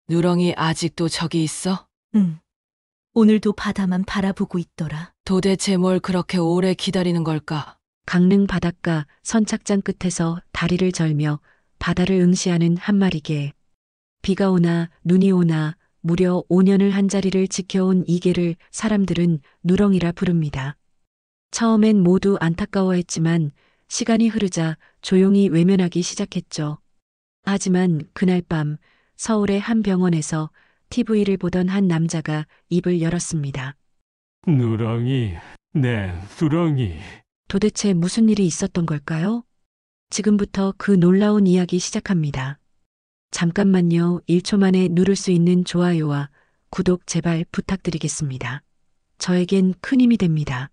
누렁이 아직도 저기 있어? 응. 오늘도 바다만 바라보고 있더라. 도대체 뭘 그렇게 오래 기다리는 걸까? 강릉 바닷가 선착장 끝에서 다리를 절며 바다를 응시하는 한 마리 개. 비가 오나 눈이 오나 무려 5년을 한 자리를 지켜온 이 개를 사람들은 누렁이라 부릅니다. 처음엔 모두 안타까워했지만 시간이 흐르자 조용히 외면하기 시작했죠. 하지만 그날 밤 서울의 한 병원에서 TV를 보던 한 남자가 입을 열었습니다. 누렁이, 네, 누렁이. 도대체 무슨 일이 있었던 걸까요? 지금부터 그 놀라운 이야기 시작합니다. 잠깐만요. 1초 만에 누를 수 있는 좋아요와 구독 제발 부탁드리겠습니다. 저에겐 큰 힘이 됩니다.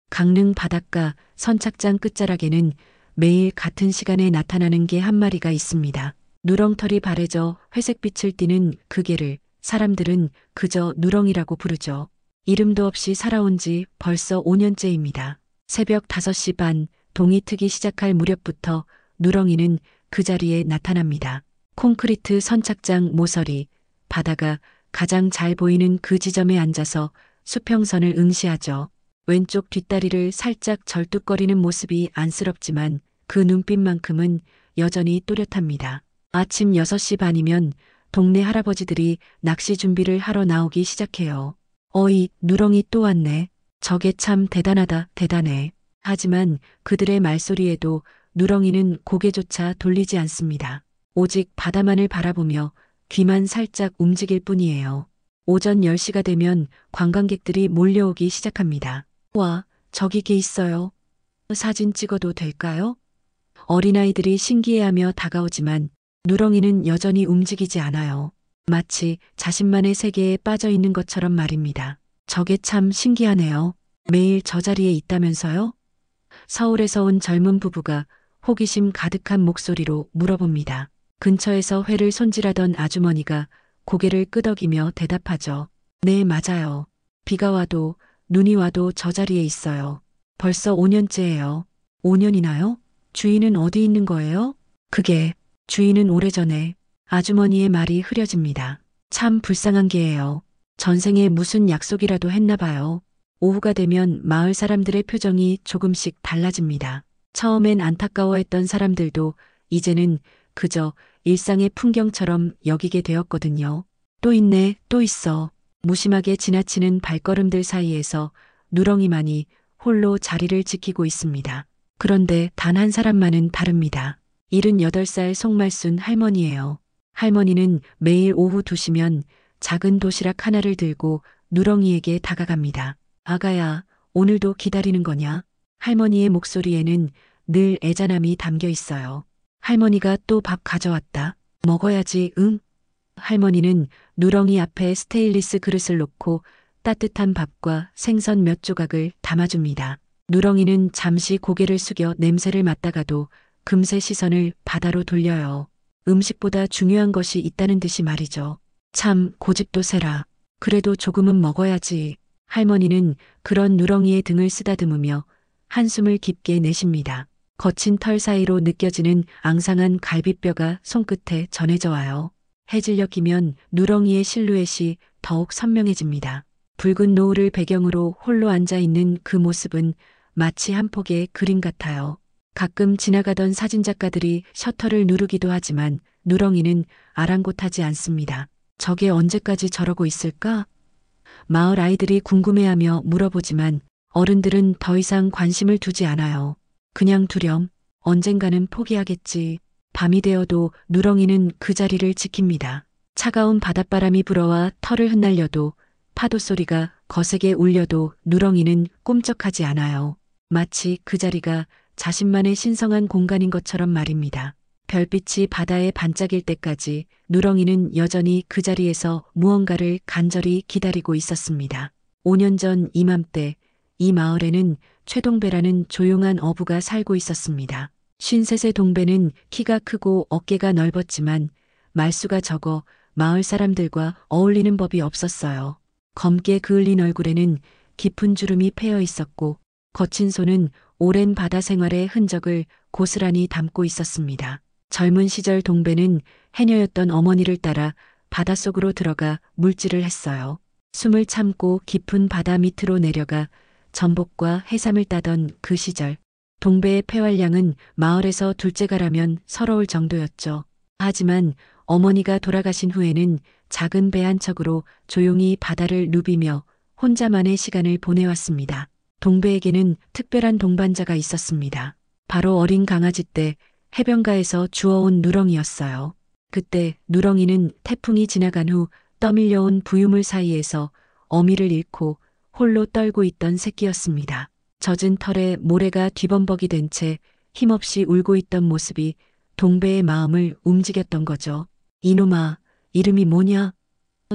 강릉 바닷가 선착장 끝자락에는 매일 같은 시간에 나타나는 개 한 마리가 있습니다. 누렁털이 바래져 회색빛을 띠는 그 개를 사람들은 그저 누렁이라고 부르죠. 이름도 없이 살아온 지 벌써 5년째입니다. 새벽 5시 반 동이 트기 시작할 무렵부터 누렁이는 그 자리에 나타납니다. 콘크리트 선착장 모서리, 바다가 가장 잘 보이는 그 지점에 앉아서 수평선을 응시하죠. 왼쪽 뒷다리를 살짝 절뚝거리는 모습이 안쓰럽지만 그 눈빛만큼은 여전히 또렷합니다. 아침 6시 반이면 동네 할아버지들이 낚시 준비를 하러 나오기 시작해요. 어이, 누렁이 또 왔네. 저게 참 대단하다, 대단해. 하지만 그들의 말소리에도 누렁이는 고개조차 돌리지 않습니다. 오직 바다만을 바라보며 귀만 살짝 움직일 뿐이에요. 오전 10시가 되면 관광객들이 몰려오기 시작합니다. 와, 저기 개 있어요. 사진 찍어도 될까요? 어린아이들이 신기해하며 다가오지만 누렁이는 여전히 움직이지 않아요. 마치 자신만의 세계에 빠져 있는 것처럼 말입니다. 저게 참 신기하네요. 매일 저 자리에 있다면서요? 서울에서 온 젊은 부부가 호기심 가득한 목소리로 물어봅니다. 근처에서 회를 손질하던 아주머니가 고개를 끄덕이며 대답하죠. 네, 맞아요. 비가 와도 눈이 와도 저 자리에 있어요. 벌써 5년째예요. 5년이나요? 주인은 어디 있는 거예요? 그게 주인은 오래전에 아주머니의 말이 흐려집니다. 참 불쌍한 게예요. 전생에 무슨 약속이라도 했나 봐요. 오후가 되면 마을 사람들의 표정이 조금씩 달라집니다. 처음엔 안타까워했던 사람들도 이제는 그저 일상의 풍경처럼 여기게 되었거든요. 또 있네, 또 있어. 무심하게 지나치는 발걸음들 사이에서 누렁이만이 홀로 자리를 지키고 있습니다. 그런데 단 한 사람만은 다릅니다. 78살 송말순 할머니예요. 할머니는 매일 오후 2시면 작은 도시락 하나를 들고 누렁이에게 다가갑니다. 아가야, 오늘도 기다리는 거냐? 할머니의 목소리에는 늘 애잔함이 담겨 있어요. 할머니가 또 밥 가져왔다. 먹어야지, 응? 할머니는 누렁이 앞에 스테인리스 그릇을 놓고 따뜻한 밥과 생선 몇 조각을 담아줍니다. 누렁이는 잠시 고개를 숙여 냄새를 맡다가도 금세 시선을 바다로 돌려요. 음식보다 중요한 것이 있다는 듯이 말이죠. 참 고집도 세라. 그래도 조금은 먹어야지. 할머니는 그런 누렁이의 등을 쓰다듬으며 한숨을 깊게 내쉽니다. 거친 털 사이로 느껴지는 앙상한 갈비뼈가 손끝에 전해져 와요. 해질녘 이면 누렁이의 실루엣이 더욱 선명해집니다. 붉은 노을을 배경으로 홀로 앉아 있는 그 모습은 마치 한 폭의 그림 같아요. 가끔 지나가던 사진작가들이 셔터를 누르기도 하지만 누렁이는 아랑곳하지 않습니다. 저게 언제까지 저러고 있을까? 마을 아이들이 궁금해하며 물어보지만 어른들은 더 이상 관심을 두지 않아요. 그냥 두렴. 언젠가는 포기하겠지. 밤이 되어도 누렁이는 그 자리를 지킵니다. 차가운 바닷바람이 불어와 털을 흩날려도 파도 소리가 거세게 울려도 누렁이는 꿈쩍하지 않아요. 마치 그 자리가 자신만의 신성한 공간인 것처럼 말입니다. 별빛이 바다에 반짝일 때까지 누렁이는 여전히 그 자리에서 무언가를 간절히 기다리고 있었습니다. 5년 전 이맘때 이 마을에는 최동배라는 조용한 어부가 살고 있었습니다. 53세 동배는 키가 크고 어깨가 넓었지만 말수가 적어 마을 사람들과 어울리는 법이 없었어요. 검게 그을린 얼굴에는 깊은 주름이 패여 있었고 거친 손은 오랜 바다 생활의 흔적을 고스란히 담고 있었습니다. 젊은 시절 동배는 해녀였던 어머니를 따라 바닷속으로 들어가 물질을 했어요. 숨을 참고 깊은 바다 밑으로 내려가 전복과 해삼을 따던 그 시절, 동배의 폐활량은 마을에서 둘째가라면 서러울 정도였죠. 하지만 어머니가 돌아가신 후에는 작은 배 한 척으로 조용히 바다를 누비며 혼자만의 시간을 보내왔습니다. 동배에게는 특별한 동반자가 있었습니다. 바로 어린 강아지 때 해변가에서 주워온 누렁이였어요. 그때 누렁이는 태풍이 지나간 후 떠밀려온 부유물 사이에서 어미를 잃고 홀로 떨고 있던 새끼였습니다. 젖은 털에 모래가 뒤범벅이 된 채 힘없이 울고 있던 모습이 동배의 마음을 움직였던 거죠. 이놈아, 이름이 뭐냐?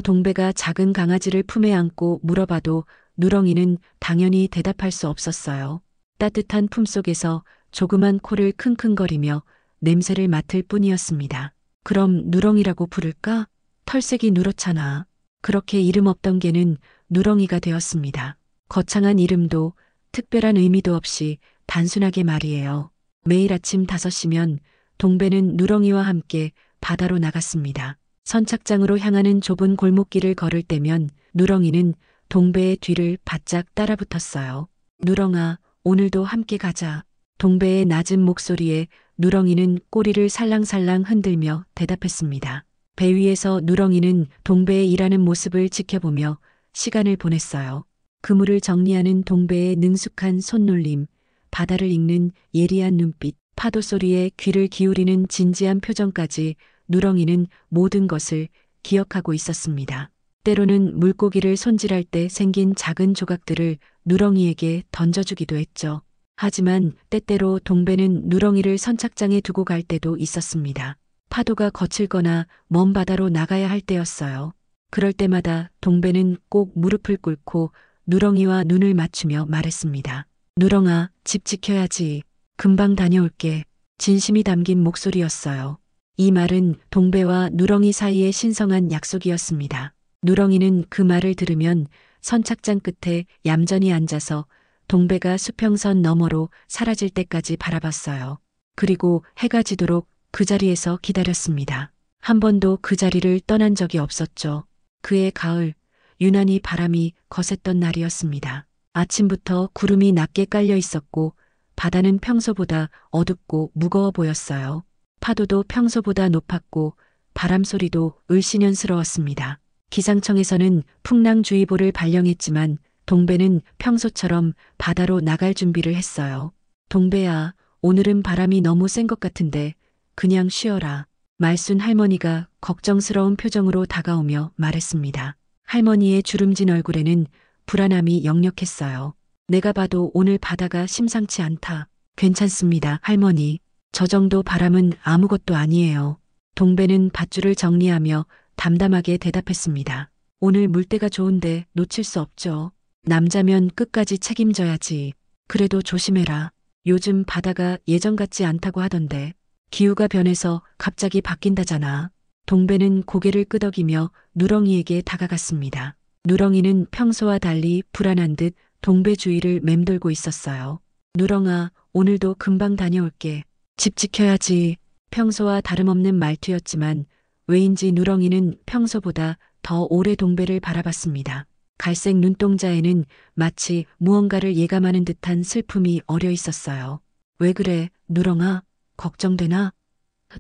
동배가 작은 강아지를 품에 안고 물어봐도 누렁이는 당연히 대답할 수 없었어요. 따뜻한 품속에서 조그만 코를 킁킁거리며 냄새를 맡을 뿐이었습니다. 그럼 누렁이라고 부를까? 털색이 누렇잖아. 그렇게 이름 없던 개는 누렁이가 되었습니다. 거창한 이름도 특별한 의미도 없이 단순하게 말이에요. 매일 아침 5시면 동배는 누렁이와 함께 바다로 나갔습니다. 선착장으로 향하는 좁은 골목길을 걸을 때면 누렁이는 동배의 뒤를 바짝 따라붙었어요. 누렁아, 오늘도 함께 가자. 동배의 낮은 목소리에 누렁이는 꼬리를 살랑살랑 흔들며 대답했습니다. 배 위에서 누렁이는 동배의 일하는 모습을 지켜보며 시간을 보냈어요. 그물을 정리하는 동배의 능숙한 손놀림, 바다를 읽는 예리한 눈빛, 파도 소리에 귀를 기울이는 진지한 표정까지 누렁이는 모든 것을 기억하고 있었습니다. 때로는 물고기를 손질할 때 생긴 작은 조각들을 누렁이에게 던져주기도 했죠. 하지만 때때로 동배는 누렁이를 선착장에 두고 갈 때도 있었습니다. 파도가 거칠거나 먼 바다로 나가야 할 때였어요. 그럴 때마다 동배는 꼭 무릎을 꿇고 누렁이와 눈을 맞추며 말했습니다. 누렁아, 집 지켜야지. 금방 다녀올게. 진심이 담긴 목소리였어요. 이 말은 동배와 누렁이 사이의 신성한 약속이었습니다. 누렁이는 그 말을 들으면 선착장 끝에 얌전히 앉아서 동배가 수평선 너머로 사라질 때까지 바라봤어요. 그리고 해가 지도록 그 자리에서 기다렸습니다. 한 번도 그 자리를 떠난 적이 없었죠. 그해 가을, 유난히 바람이 거셌던 날이었습니다. 아침부터 구름이 낮게 깔려 있었고 바다는 평소보다 어둡고 무거워 보였어요. 파도도 평소보다 높았고 바람 소리도 을씨년스러웠습니다. 기상청에서는 풍랑주의보를 발령했지만 동배는 평소처럼 바다로 나갈 준비를 했어요. 동배야, 오늘은 바람이 너무 센 것 같은데 그냥 쉬어라. 말순 할머니가 걱정스러운 표정으로 다가오며 말했습니다. 할머니의 주름진 얼굴에는 불안함이 역력했어요. 내가 봐도 오늘 바다가 심상치 않다. 괜찮습니다, 할머니. 저 정도 바람은 아무것도 아니에요. 동배는 밧줄을 정리하며 담담하게 대답했습니다. 오늘 물때가 좋은데 놓칠 수 없죠. 남자면 끝까지 책임져야지. 그래도 조심해라. 요즘 바다가 예전 같지 않다고 하던데. 기후가 변해서 갑자기 바뀐다잖아. 동배는 고개를 끄덕이며 누렁이에게 다가갔습니다. 누렁이는 평소와 달리 불안한 듯 동배 주위를 맴돌고 있었어요. 누렁아, 오늘도 금방 다녀올게. 집 지켜야지. 평소와 다름없는 말투였지만 왜인지 누렁이는 평소보다 더 오래 동배를 바라봤습니다. 갈색 눈동자에는 마치 무언가를 예감하는 듯한 슬픔이 어려 있었어요. 왜 그래, 누렁아? 걱정되나?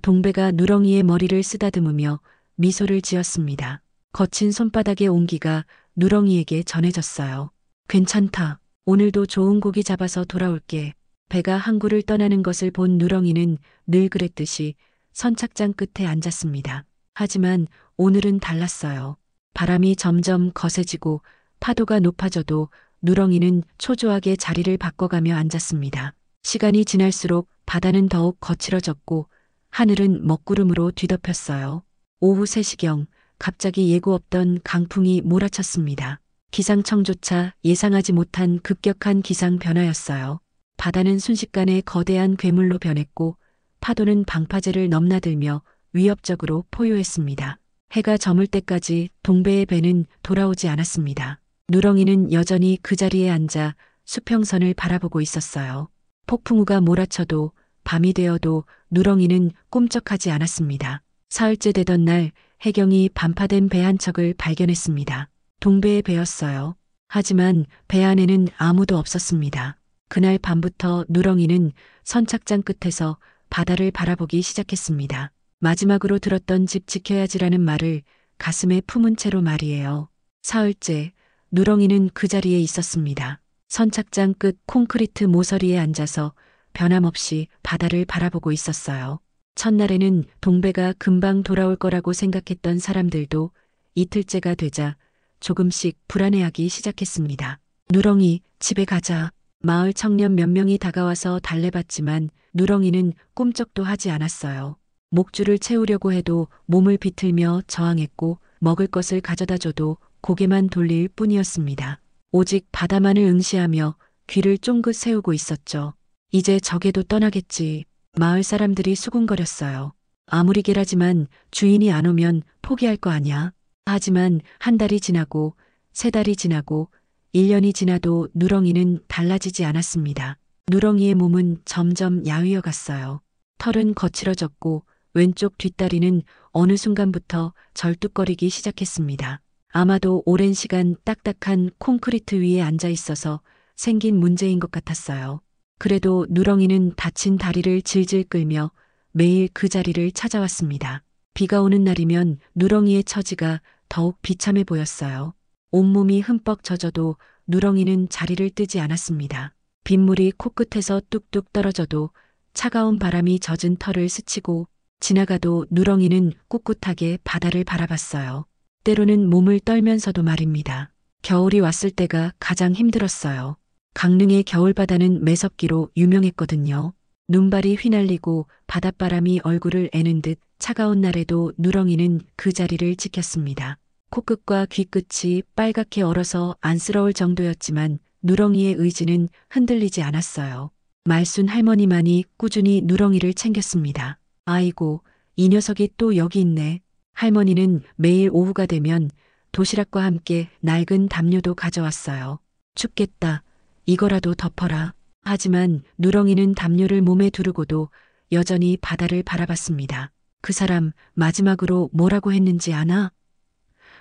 동배가 누렁이의 머리를 쓰다듬으며 미소를 지었습니다. 거친 손바닥의 온기가 누렁이에게 전해졌어요. 괜찮다. 오늘도 좋은 고기 잡아서 돌아올게. 배가 항구를 떠나는 것을 본 누렁이는 늘 그랬듯이 선착장 끝에 앉았습니다. 하지만 오늘은 달랐어요. 바람이 점점 거세지고 파도가 높아져도 누렁이는 초조하게 자리를 바꿔가며 앉았습니다. 시간이 지날수록 바다는 더욱 거칠어졌고 하늘은 먹구름으로 뒤덮였어요. 오후 3시경 갑자기 예고 없던 강풍이 몰아쳤습니다. 기상청조차 예상하지 못한 급격한 기상 변화였어요. 바다는 순식간에 거대한 괴물로 변했고 파도는 방파제를 넘나들며 위협적으로 포효했습니다. 해가 저물 때까지 동배의 배는 돌아오지 않았습니다. 누렁이는 여전히 그 자리에 앉아 수평선을 바라보고 있었어요. 폭풍우가 몰아쳐도 밤이 되어도 누렁이는 꿈쩍하지 않았습니다. 사흘째 되던 날 해경이 반파된 배 한 척을 발견했습니다. 동배의 배였어요. 하지만 배 안에는 아무도 없었습니다. 그날 밤부터 누렁이는 선착장 끝에서 바다를 바라보기 시작했습니다. 마지막으로 들었던 집 지켜야지라는 말을 가슴에 품은 채로 말이에요. 사흘째 누렁이는 그 자리에 있었습니다. 선착장 끝 콘크리트 모서리에 앉아서 변함없이 바다를 바라보고 있었어요. 첫날에는 동배가 금방 돌아올 거라고 생각했던 사람들도 이틀째가 되자 조금씩 불안해하기 시작했습니다. 누렁이, 집에 가자. 마을 청년 몇 명이 다가와서 달래봤지만 누렁이는 꿈쩍도 하지 않았어요. 목줄을 채우려고 해도 몸을 비틀며 저항했고 먹을 것을 가져다 줘도 고개만 돌릴 뿐이었습니다. 오직 바다만을 응시하며 귀를 쫑긋 세우고 있었죠. 이제 저게도 떠나겠지. 마을 사람들이 수군거렸어요. 아무리 개라지만 주인이 안 오면 포기할 거 아냐. 하지만 한 달이 지나고 세 달이 지나고 1년이 지나도 누렁이는 달라지지 않았습니다. 누렁이의 몸은 점점 야위어 갔어요. 털은 거칠어졌고 왼쪽 뒷다리는 어느 순간부터 절뚝거리기 시작했습니다. 아마도 오랜 시간 딱딱한 콘크리트 위에 앉아 있어서 생긴 문제인 것 같았어요. 그래도 누렁이는 다친 다리를 질질 끌며 매일 그 자리를 찾아왔습니다. 비가 오는 날이면 누렁이의 처지가 더욱 비참해 보였어요. 온몸이 흠뻑 젖어도 누렁이는 자리를 뜨지 않았습니다. 빗물이 코끝에서 뚝뚝 떨어져도 차가운 바람이 젖은 털을 스치고 지나가도 누렁이는 꿋꿋하게 바다를 바라봤어요. 때로는 몸을 떨면서도 말입니다. 겨울이 왔을 때가 가장 힘들었어요. 강릉의 겨울바다는 매섭기로 유명했거든요. 눈발이 휘날리고 바닷바람이 얼굴을 애는 듯 차가운 날에도 누렁이는 그 자리를 지켰습니다. 코끝과 귀끝이 빨갛게 얼어서 안쓰러울 정도였지만 누렁이의 의지는 흔들리지 않았어요. 말순 할머니만이 꾸준히 누렁이를 챙겼습니다. 아이고, 이 녀석이 또 여기 있네. 할머니는 매일 오후가 되면 도시락과 함께 낡은 담요도 가져왔어요. 춥겠다. 이거라도 덮어라. 하지만 누렁이는 담요를 몸에 두르고도 여전히 바다를 바라봤습니다. 그 사람 마지막으로 뭐라고 했는지 아나?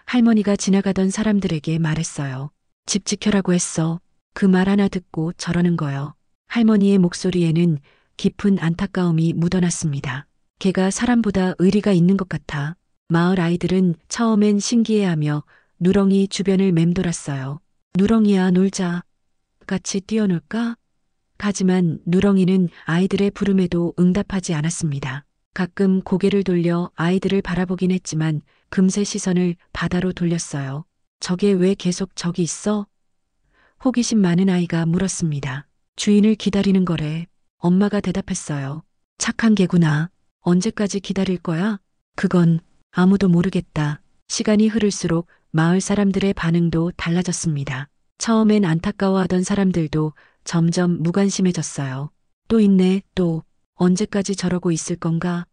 할머니가 지나가던 사람들에게 말했어요. 집 지켜라고 했어. 그 말 하나 듣고 저러는 거요. 할머니의 목소리에는 깊은 안타까움이 묻어났습니다. 걔가 사람보다 의리가 있는 것 같아. 마을 아이들은 처음엔 신기해하며 누렁이 주변을 맴돌았어요. 누렁이야, 놀자. 같이 뛰어놀까? 하지만 누렁이는 아이들의 부름에도 응답하지 않았습니다. 가끔 고개를 돌려 아이들을 바라보긴 했지만 금세 시선을 바다로 돌렸어요. 저게 왜 계속 저기 있어? 호기심 많은 아이가 물었습니다. 주인을 기다리는 거래. 엄마가 대답했어요. 착한 개구나. 언제까지 기다릴 거야? 그건 아무도 모르겠다. 시간이 흐를수록 마을 사람들의 반응도 달라졌습니다. 처음엔 안타까워하던 사람들도 점점 무관심해졌어요. 또 있네, 또. 언제까지 저러고 있을 건가?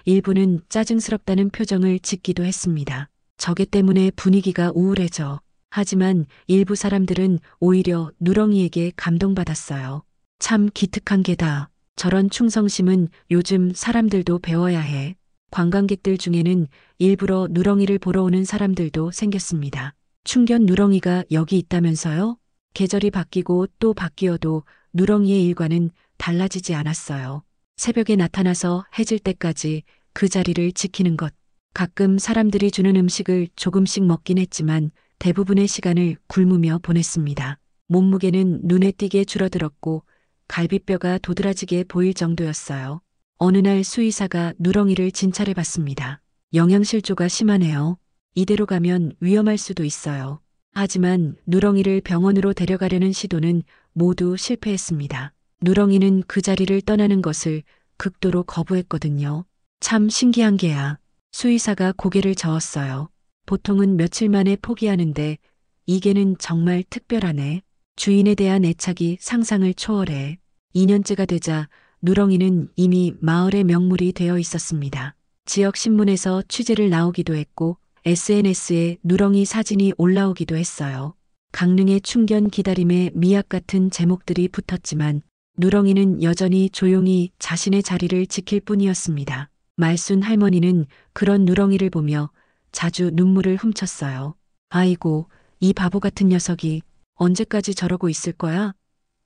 일부는 짜증스럽다는 표정을 짓기도 했습니다. 저게 때문에 분위기가 우울해져. 하지만 일부 사람들은 오히려 누렁이에게 감동받았어요. 참 기특한 개다. 저런 충성심은 요즘 사람들도 배워야 해. 관광객들 중에는 일부러 누렁이를 보러 오는 사람들도 생겼습니다. 충견 누렁이가 여기 있다면서요? 계절이 바뀌고 또 바뀌어도 누렁이의 일과는 달라지지 않았어요. 새벽에 나타나서 해질 때까지 그 자리를 지키는 것. 가끔 사람들이 주는 음식을 조금씩 먹긴 했지만 대부분의 시간을 굶으며 보냈습니다. 몸무게는 눈에 띄게 줄어들었고 갈비뼈가 도드라지게 보일 정도였어요. 어느 날 수의사가 누렁이를 진찰해 봤습니다. 영양실조가 심하네요. 이대로 가면 위험할 수도 있어요. 하지만 누렁이를 병원으로 데려가려는 시도는 모두 실패했습니다. 누렁이는 그 자리를 떠나는 것을 극도로 거부했거든요. 참 신기한 개야. 수의사가 고개를 저었어요. 보통은 며칠 만에 포기하는데 이 개는 정말 특별하네. 주인에 대한 애착이 상상을 초월해. 2년째가 되자 누렁이는 이미 마을의 명물이 되어 있었습니다. 지역 신문에서 취재를 나오기도 했고 SNS에 누렁이 사진이 올라오기도 했어요. 강릉의 충견 기다림에 미약 같은 제목들이 붙었지만 누렁이는 여전히 조용히 자신의 자리를 지킬 뿐이었습니다. 말순 할머니는 그런 누렁이를 보며 자주 눈물을 훔쳤어요. 아이고, 이 바보 같은 녀석이 언제까지 저러고 있을 거야?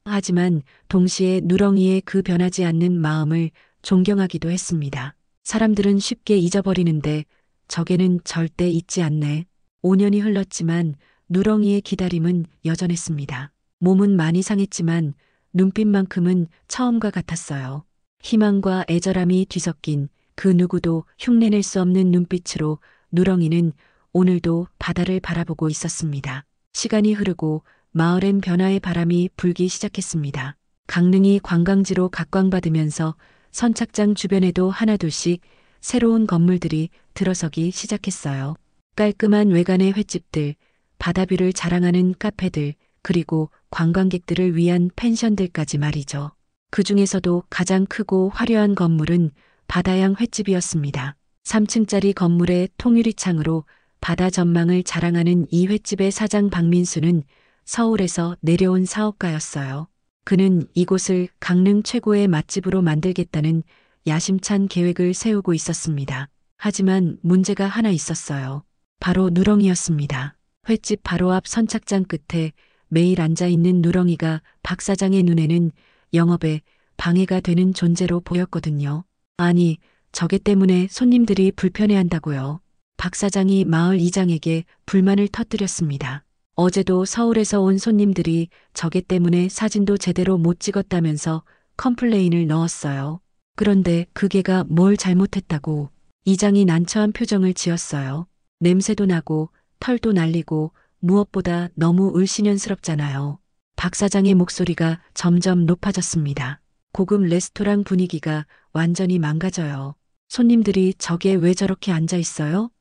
하지만 동시에 누렁이의 그 변하지 않는 마음을 존경하기도 했습니다. 사람들은 쉽게 잊어버리는데 저게는 절대 잊지 않네. 5년이 흘렀지만 누렁이의 기다림은 여전했습니다. 몸은 많이 상했지만 눈빛만큼은 처음과 같았어요. 희망과 애절함이 뒤섞인 그 누구도 흉내낼 수 없는 눈빛으로 누렁이는 오늘도 바다를 바라보고 있었습니다. 시간이 흐르고 마을엔 변화의 바람이 불기 시작했습니다. 강릉이 관광지로 각광받으면서 선착장 주변에도 하나둘씩 새로운 건물들이 들어서기 시작했어요. 깔끔한 외관의 횟집들, 바다뷰를 자랑하는 카페들, 그리고 관광객들을 위한 펜션들까지 말이죠. 그 중에서도 가장 크고 화려한 건물은 바다양 횟집이었습니다. 3층짜리 건물의 통유리 창으로 바다 전망을 자랑하는 이 횟집의 사장 박민수는 서울에서 내려온 사업가였어요. 그는 이곳을 강릉 최고의 맛집으로 만들겠다는 야심찬 계획을 세우고 있었습니다. 하지만 문제가 하나 있었어요. 바로 누렁이였습니다. 횟집 바로 앞 선착장 끝에 매일 앉아있는 누렁이가 박 사장의 눈에는 영업에 방해가 되는 존재로 보였거든요. 아니, 저게 때문에 손님들이 불편해한다고요. 박 사장이 마을 이장에게 불만을 터뜨렸습니다. 어제도 서울에서 온 손님들이 저게 때문에 사진도 제대로 못 찍었다면서 컴플레인을 넣었어요. 그런데 그 개가 뭘 잘못했다고 이장이 난처한 표정을 지었어요. 냄새도 나고 털도 날리고 무엇보다 너무 을씨년스럽잖아요. 박 사장의 목소리가 점점 높아졌습니다. 고급 레스토랑 분위기가 완전히 망가져요. 손님들이 저게 왜 저렇게 앉아 있어요?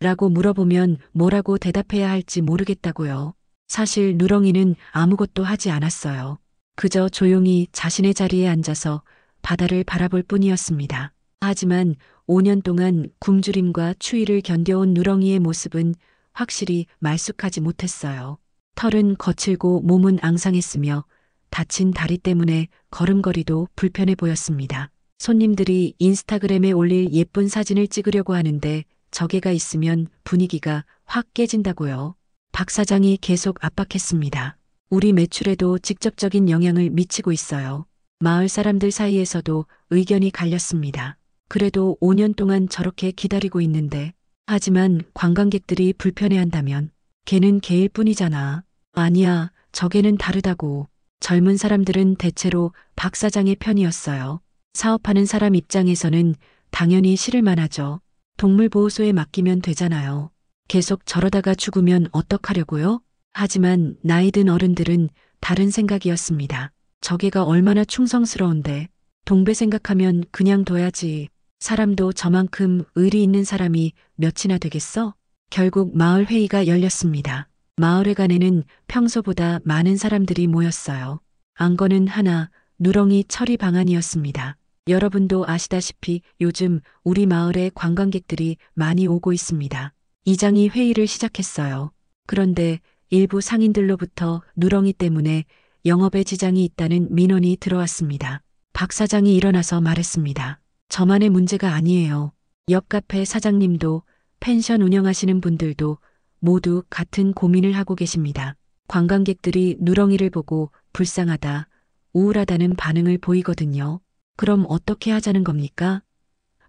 라고 물어보면 뭐라고 대답해야 할지 모르겠다고요. 사실 누렁이는 아무것도 하지 않았어요. 그저 조용히 자신의 자리에 앉아서 바다를 바라볼 뿐이었습니다. 하지만 5년 동안 굶주림과 추위를 견뎌온 누렁이의 모습은 확실히 말쑥하지 못했어요. 털은 거칠고 몸은 앙상했으며 다친 다리 때문에 걸음걸이도 불편해 보였습니다. 손님들이 인스타그램에 올릴 예쁜 사진을 찍으려고 하는데 저게가 있으면 분위기가 확 깨진다고요. 박 사장이 계속 압박했습니다. 우리 매출에도 직접적인 영향을 미치고 있어요. 마을 사람들 사이에서도 의견이 갈렸습니다. 그래도 5년 동안 저렇게 기다리고 있는데, 하지만 관광객들이 불편해한다면 걔는 걔일 뿐이잖아. 아니야, 저게는 다르다고. 젊은 사람들은 대체로 박 사장의 편이었어요. 사업하는 사람 입장에서는 당연히 싫을 만하죠. 동물보호소에 맡기면 되잖아요. 계속 저러다가 죽으면 어떡하려고요? 하지만 나이 든 어른들은 다른 생각이었습니다. 저게가 얼마나 충성스러운데 동배 생각하면 그냥 둬야지. 사람도 저만큼 의리 있는 사람이 몇이나 되겠어? 결국 마을 회의가 열렸습니다. 마을회관에는 평소보다 많은 사람들이 모였어요. 안건은 하나, 누렁이 처리 방안이었습니다. 여러분도 아시다시피 요즘 우리 마을에 관광객들이 많이 오고 있습니다. 이장이 회의를 시작했어요. 그런데 일부 상인들로부터 누렁이 때문에 영업에 지장이 있다는 민원이 들어왔습니다. 박 사장이 일어나서 말했습니다. 저만의 문제가 아니에요. 옆 카페 사장님도 펜션 운영하시는 분들도 모두 같은 고민을 하고 계십니다. 관광객들이 누렁이를 보고 불쌍하다, 우울하다는 반응을 보이거든요. 그럼 어떻게 하자는 겁니까?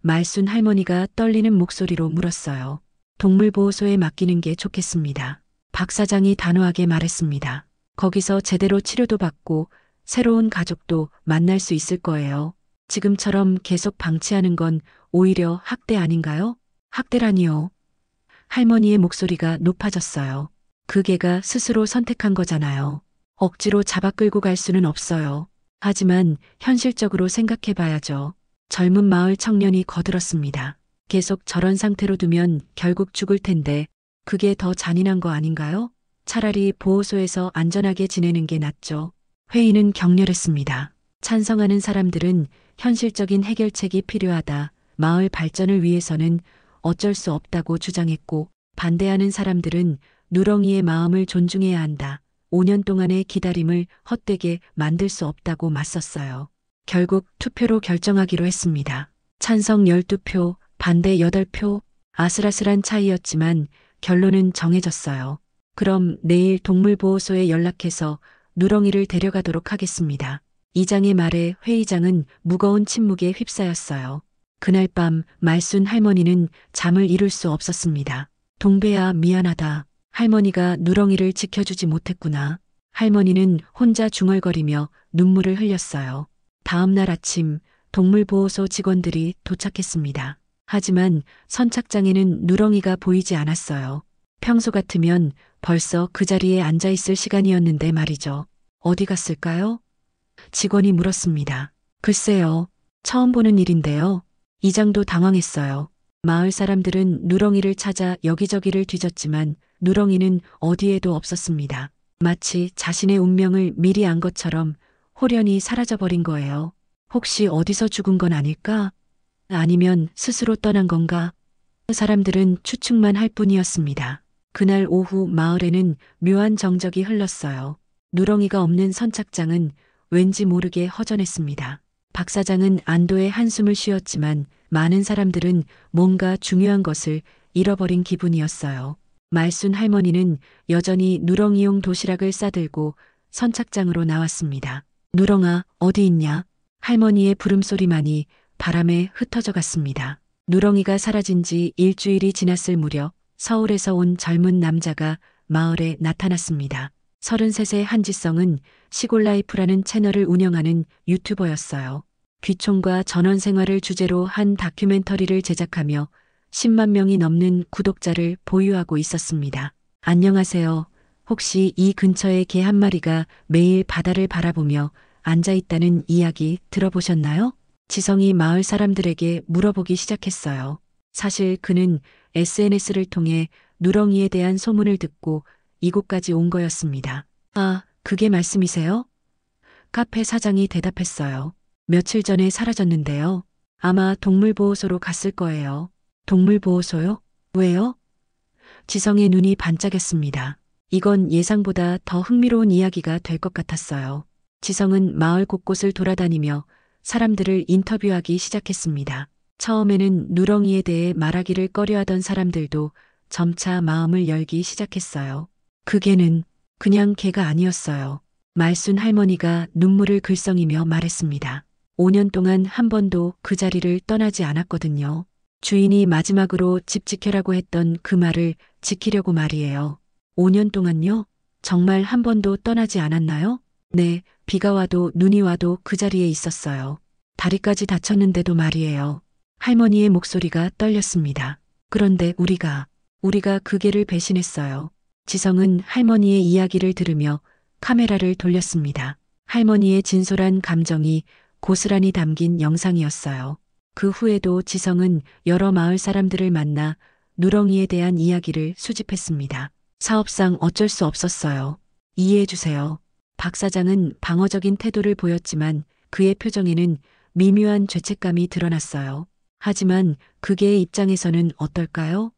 말순 할머니가 떨리는 목소리로 물었어요. 동물보호소에 맡기는 게 좋겠습니다. 박 사장이 단호하게 말했습니다. 거기서 제대로 치료도 받고 새로운 가족도 만날 수 있을 거예요. 지금처럼 계속 방치하는 건 오히려 학대 아닌가요? 학대라니요. 할머니의 목소리가 높아졌어요. 그 개가 스스로 선택한 거잖아요. 억지로 잡아 끌고 갈 수는 없어요. 하지만 현실적으로 생각해 봐야죠. 젊은 마을 청년이 거들었습니다. 계속 저런 상태로 두면 결국 죽을 텐데 그게 더 잔인한 거 아닌가요? 차라리 보호소에서 안전하게 지내는 게 낫죠. 회의는 격렬했습니다. 찬성하는 사람들은 현실적인 해결책이 필요하다. 마을 발전을 위해서는 어쩔 수 없다고 주장했고, 반대하는 사람들은 누렁이의 마음을 존중해야 한다. 5년 동안의 기다림을 헛되게 만들 수 없다고 맞섰어요. 결국 투표로 결정하기로 했습니다. 찬성 12표, 반대 8표, 아슬아슬한 차이였지만 결론은 정해졌어요. 그럼 내일 동물보호소에 연락해서 누렁이를 데려가도록 하겠습니다. 이장의 말에 회의장은 무거운 침묵에 휩싸였어요. 그날 밤 말순 할머니는 잠을 이룰 수 없었습니다. 동배야, 미안하다. 할머니가 누렁이를 지켜주지 못했구나. 할머니는 혼자 중얼거리며 눈물을 흘렸어요. 다음 날 아침 동물보호소 직원들이 도착했습니다. 하지만 선착장에는 누렁이가 보이지 않았어요. 평소 같으면 벌써 그 자리에 앉아 있을 시간이었는데 말이죠. 어디 갔을까요? 직원이 물었습니다. 글쎄요. 처음 보는 일인데요. 이장도 당황했어요. 마을 사람들은 누렁이를 찾아 여기저기를 뒤졌지만 누렁이는 어디에도 없었습니다. 마치 자신의 운명을 미리 안 것처럼 홀연히 사라져버린 거예요. 혹시 어디서 죽은 건 아닐까? 아니면 스스로 떠난 건가? 사람들은 추측만 할 뿐이었습니다. 그날 오후 마을에는 묘한 정적이 흘렀어요. 누렁이가 없는 선착장은 왠지 모르게 허전했습니다. 박 사장은 안도의 한숨을 쉬었지만 많은 사람들은 뭔가 중요한 것을 잃어버린 기분이었어요. 말순 할머니는 여전히 누렁이용 도시락을 싸들고 선착장으로 나왔습니다. 누렁아, 어디 있냐? 할머니의 부름소리만이 바람에 흩어져 갔습니다. 누렁이가 사라진 지 일주일이 지났을 무렵 서울에서 온 젊은 남자가 마을에 나타났습니다. 33세 한지성은 시골라이프라는 채널을 운영하는 유튜버였어요. 귀촌과 전원 생활을 주제로 한 다큐멘터리를 제작하며 10만 명이 넘는 구독자를 보유하고 있었습니다. 안녕하세요. 혹시 이 근처에 개 한 마리가 매일 바다를 바라보며 앉아 있다는 이야기 들어보셨나요? 지성이 마을 사람들에게 물어보기 시작했어요. 사실 그는 SNS를 통해 누렁이에 대한 소문을 듣고 이곳까지 온 거였습니다. 아, 그게 말씀이세요? 카페 사장이 대답했어요. 며칠 전에 사라졌는데요. 아마 동물보호소로 갔을 거예요. 동물보호소요? 왜요? 지성의 눈이 반짝였습니다. 이건 예상보다 더 흥미로운 이야기가 될 것 같았어요. 지성은 마을 곳곳을 돌아다니며 사람들을 인터뷰하기 시작했습니다. 처음에는 누렁이에 대해 말하기를 꺼려하던 사람들도 점차 마음을 열기 시작했어요. 그 개는 그냥 개가 아니었어요. 말순 할머니가 눈물을 글썽이며 말했습니다. 5년 동안 한 번도 그 자리를 떠나지 않았거든요. 주인이 마지막으로 집 지켜라고 했던 그 말을 지키려고 말이에요. 5년 동안요? 정말 한 번도 떠나지 않았나요? 네, 비가 와도 눈이 와도 그 자리에 있었어요. 다리까지 다쳤는데도 말이에요. 할머니의 목소리가 떨렸습니다. 그런데 우리가 그 개를 배신했어요. 지성은 할머니의 이야기를 들으며 카메라를 돌렸습니다. 할머니의 진솔한 감정이 고스란히 담긴 영상이었어요. 그 후에도 지성은 여러 마을 사람들을 만나 누렁이에 대한 이야기를 수집했습니다. 사업상 어쩔 수 없었어요. 이해해주세요. 박 사장은 방어적인 태도를 보였지만 그의 표정에는 미묘한 죄책감이 드러났어요. 하지만 그 개의 입장에서는 어떨까요?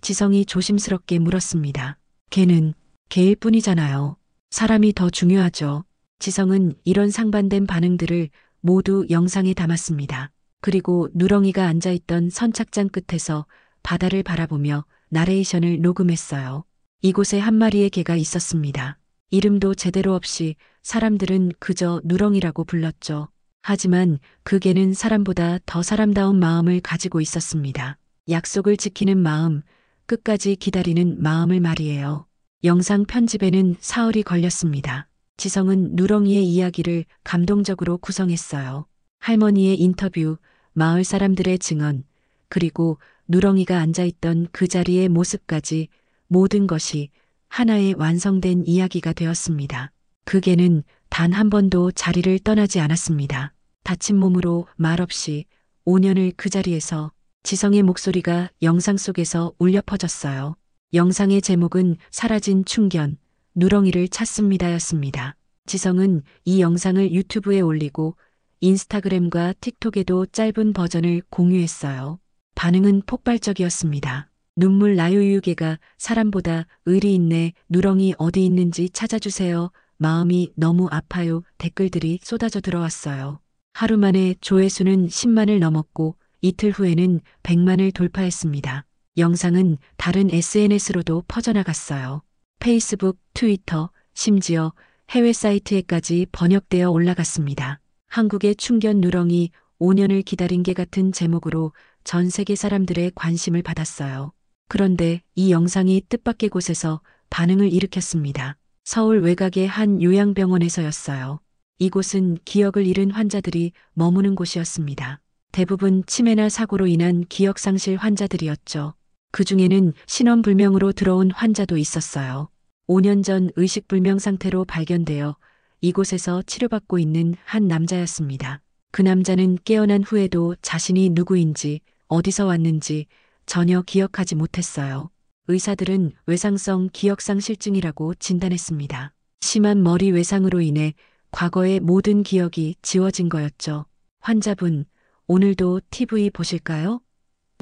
지성이 조심스럽게 물었습니다. 개는 개일 뿐이잖아요. 사람이 더 중요하죠. 지성은 이런 상반된 반응들을 모두 영상에 담았습니다. 그리고 누렁이가 앉아있던 선착장 끝에서 바다를 바라보며 나레이션을 녹음했어요. 이곳에 한 마리의 개가 있었습니다. 이름도 제대로 없이 사람들은 그저 누렁이라고 불렀죠. 하지만 그 개는 사람보다 더 사람다운 마음을 가지고 있었습니다. 약속을 지키는 마음, 끝까지 기다리는 마음을 말이에요. 영상 편집에는 사흘이 걸렸습니다. 지성은 누렁이의 이야기를 감동적으로 구성했어요. 할머니의 인터뷰, 마을 사람들의 증언, 그리고 누렁이가 앉아있던 그 자리의 모습까지 모든 것이 하나의 완성된 이야기가 되었습니다. 그 개는 단 한 번도 자리를 떠나지 않았습니다. 다친 몸으로 말없이 5년을 그 자리에서 지성의 목소리가 영상 속에서 울려 퍼졌어요. 영상의 제목은 사라진 충견, 누렁이를 찾습니다였습니다. 지성은 이 영상을 유튜브에 올리고 인스타그램과 틱톡에도 짧은 버전을 공유했어요. 반응은 폭발적이었습니다. 눈물 나요유개가 사람보다 의리 있네, 누렁이 어디 있는지 찾아주세요. 마음이 너무 아파요. 댓글들이 쏟아져 들어왔어요. 하루 만에 조회수는 10만을 넘었고 이틀 후에는 100만을 돌파했습니다. 영상은 다른 SNS로도 퍼져나갔어요. 페이스북, 트위터, 심지어 해외 사이트에까지 번역되어 올라갔습니다. 한국의 충견 누렁이 5년을 기다린 개 같은 제목으로 전 세계 사람들의 관심을 받았어요. 그런데 이 영상이 뜻밖의 곳에서 반응을 일으켰습니다. 서울 외곽의 한 요양병원에서였어요. 이곳은 기억을 잃은 환자들이 머무는 곳이었습니다. 대부분 치매나 사고로 인한 기억상실 환자들이었죠. 그 중에는 신원불명으로 들어온 환자도 있었어요. 5년 전 의식불명 상태로 발견되어 이곳에서 치료받고 있는 한 남자였습니다. 그 남자는 깨어난 후에도 자신이 누구인지 어디서 왔는지 전혀 기억하지 못했어요. 의사들은 외상성 기억상실증이라고 진단했습니다. 심한 머리 외상으로 인해 과거의 모든 기억이 지워진 거였죠. 환자분, 오늘도 TV 보실까요?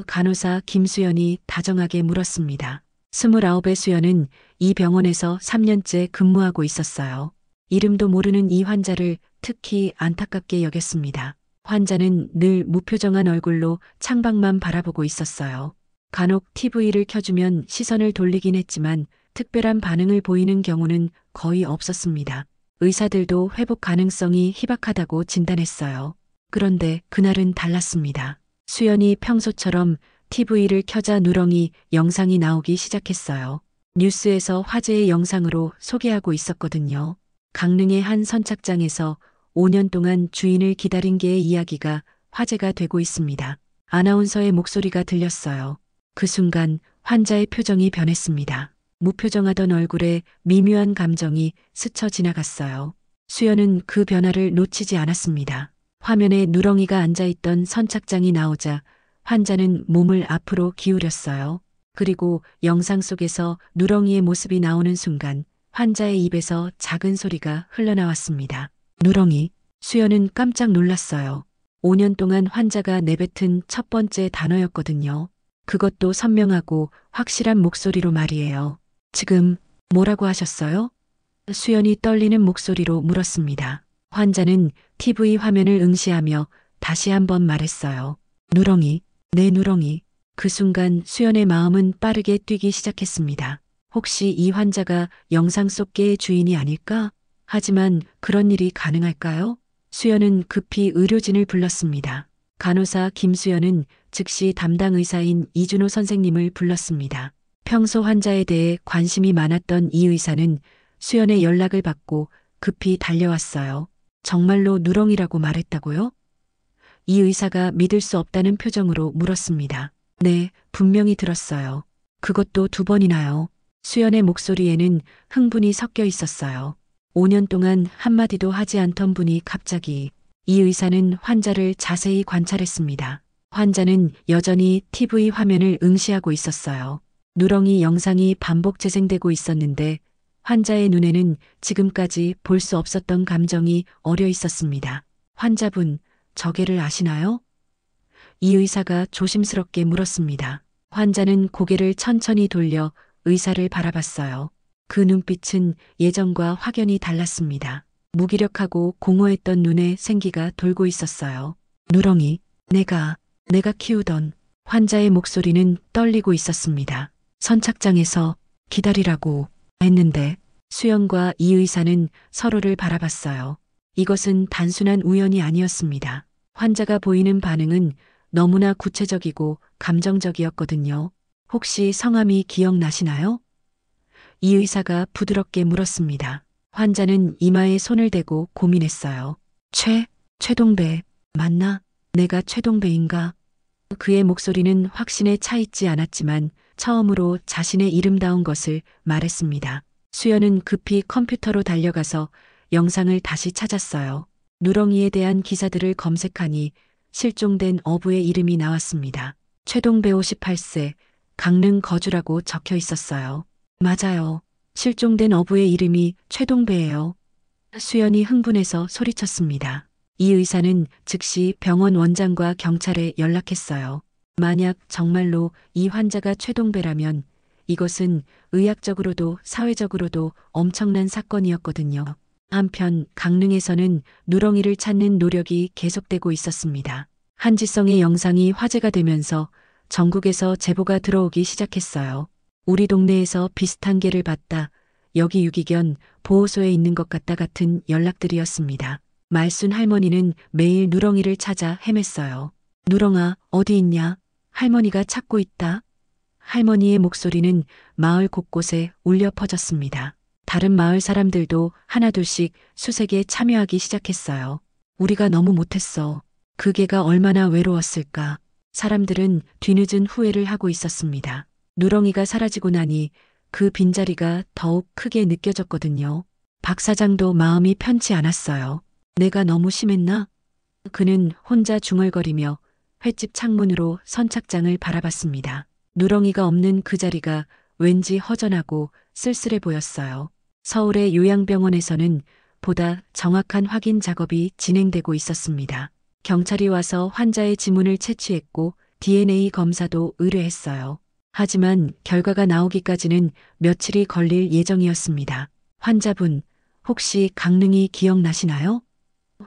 간호사 김수연이 다정하게 물었습니다. 29의 수연은 이 병원에서 3년째 근무하고 있었어요. 이름도 모르는 이 환자를 특히 안타깝게 여겼습니다. 환자는 늘 무표정한 얼굴로 창밖만 바라보고 있었어요. 간혹 TV를 켜주면 시선을 돌리긴 했지만 특별한 반응을 보이는 경우는 거의 없었습니다. 의사들도 회복 가능성이 희박하다고 진단했어요. 그런데 그날은 달랐습니다. 수연이 평소처럼 TV를 켜자 누렁이 영상이 나오기 시작했어요. 뉴스에서 화제의 영상으로 소개하고 있었거든요. 강릉의 한 선착장에서 5년 동안 주인을 기다린 개의 이야기가 화제가 되고 있습니다. 아나운서의 목소리가 들렸어요. 그 순간 환자의 표정이 변했습니다. 무표정하던 얼굴에 미묘한 감정이 스쳐 지나갔어요. 수연은 그 변화를 놓치지 않았습니다. 화면에 누렁이가 앉아있던 선착장이 나오자 환자는 몸을 앞으로 기울였어요. 그리고 영상 속에서 누렁이의 모습이 나오는 순간 환자의 입에서 작은 소리가 흘러나왔습니다. 누렁이. 수연은 깜짝 놀랐어요. 5년 동안 환자가 내뱉은 첫 번째 단어였거든요. 그것도 선명하고 확실한 목소리로 말이에요. 지금 뭐라고 하셨어요? 수연이 떨리는 목소리로 물었습니다. 환자는 TV 화면을 응시하며 다시 한번 말했어요. 누렁이, 내 누렁이. 그 순간 수연의 마음은 빠르게 뛰기 시작했습니다. 혹시 이 환자가 영상 속 개의 주인이 아닐까? 하지만 그런 일이 가능할까요? 수연은 급히 의료진을 불렀습니다. 간호사 김수연은 즉시 담당 의사인 이준호 선생님을 불렀습니다. 평소 환자에 대해 관심이 많았던 이 의사는 수연의 연락을 받고 급히 달려왔어요. 정말로 누렁이라고 말했다고요? 이 의사가 믿을 수 없다는 표정으로 물었습니다. 네, 분명히 들었어요. 그것도 2번이나요. 수연의 목소리에는 흥분이 섞여 있었어요. 5년 동안 한마디도 하지 않던 분이 갑자기. 이 의사는 환자를 자세히 관찰했습니다. 환자는 여전히 TV 화면을 응시하고 있었어요. 누렁이 영상이 반복 재생되고 있었는데 환자의 눈에는 지금까지 볼 수 없었던 감정이 어려 있었습니다. 환자분, 저 개를 아시나요? 이 의사가 조심스럽게 물었습니다. 환자는 고개를 천천히 돌려 의사를 바라봤어요. 그 눈빛은 예전과 확연히 달랐습니다. 무기력하고 공허했던 눈에 생기가 돌고 있었어요. 누렁이, 내가 키우던. 환자의 목소리는 떨리고 있었습니다. 선착장에서 기다리라고 했는데. 수연과 이 의사는 서로를 바라봤어요. 이것은 단순한 우연이 아니었습니다. 환자가 보이는 반응은 너무나 구체적이고 감정적이었거든요. 혹시 성함이 기억나시나요? 이 의사가 부드럽게 물었습니다. 환자는 이마에 손을 대고 고민했어요. 최동배, 맞나? 내가 최동배인가? 그의 목소리는 확신에 차 있지 않았지만 처음으로 자신의 이름다운 것을 말했습니다. 수연은 급히 컴퓨터로 달려가서 영상을 다시 찾았어요. 누렁이에 대한 기사들을 검색하니 실종된 어부의 이름이 나왔습니다. 최동배 58세, 강릉 거주라고 적혀 있었어요. 맞아요. 실종된 어부의 이름이 최동배예요. 수연이 흥분해서 소리쳤습니다. 이 의사는 즉시 병원 원장과 경찰에 연락했어요. 만약 정말로 이 환자가 최동배라면 이것은 의학적으로도 사회적으로도 엄청난 사건이었거든요. 한편 강릉에서는 누렁이를 찾는 노력이 계속되고 있었습니다. 한지성의 영상이 화제가 되면서 전국에서 제보가 들어오기 시작했어요. 우리 동네에서 비슷한 개를 봤다. 여기 유기견 보호소에 있는 것 같다 같은 연락들이었습니다. 말순 할머니는 매일 누렁이를 찾아 헤맸어요. 누렁아, 어디 있냐? 할머니가 찾고 있다. 할머니의 목소리는 마을 곳곳에 울려 퍼졌습니다. 다른 마을 사람들도 하나둘씩 수색에 참여하기 시작했어요. 우리가 너무 못했어. 그 개가 얼마나 외로웠을까. 사람들은 뒤늦은 후회를 하고 있었습니다. 누렁이가 사라지고 나니 그 빈자리가 더욱 크게 느껴졌거든요. 박 사장도 마음이 편치 않았어요. 내가 너무 심했나? 그는 혼자 중얼거리며 횟집 창문으로 선착장을 바라봤습니다. 누렁이가 없는 그 자리가 왠지 허전하고 쓸쓸해 보였어요. 서울의 요양병원에서는 보다 정확한 확인 작업이 진행되고 있었습니다. 경찰이 와서 환자의 지문을 채취했고 DNA 검사도 의뢰했어요. 하지만 결과가 나오기까지는 며칠이 걸릴 예정이었습니다. 환자분, 혹시 강릉이 기억나시나요?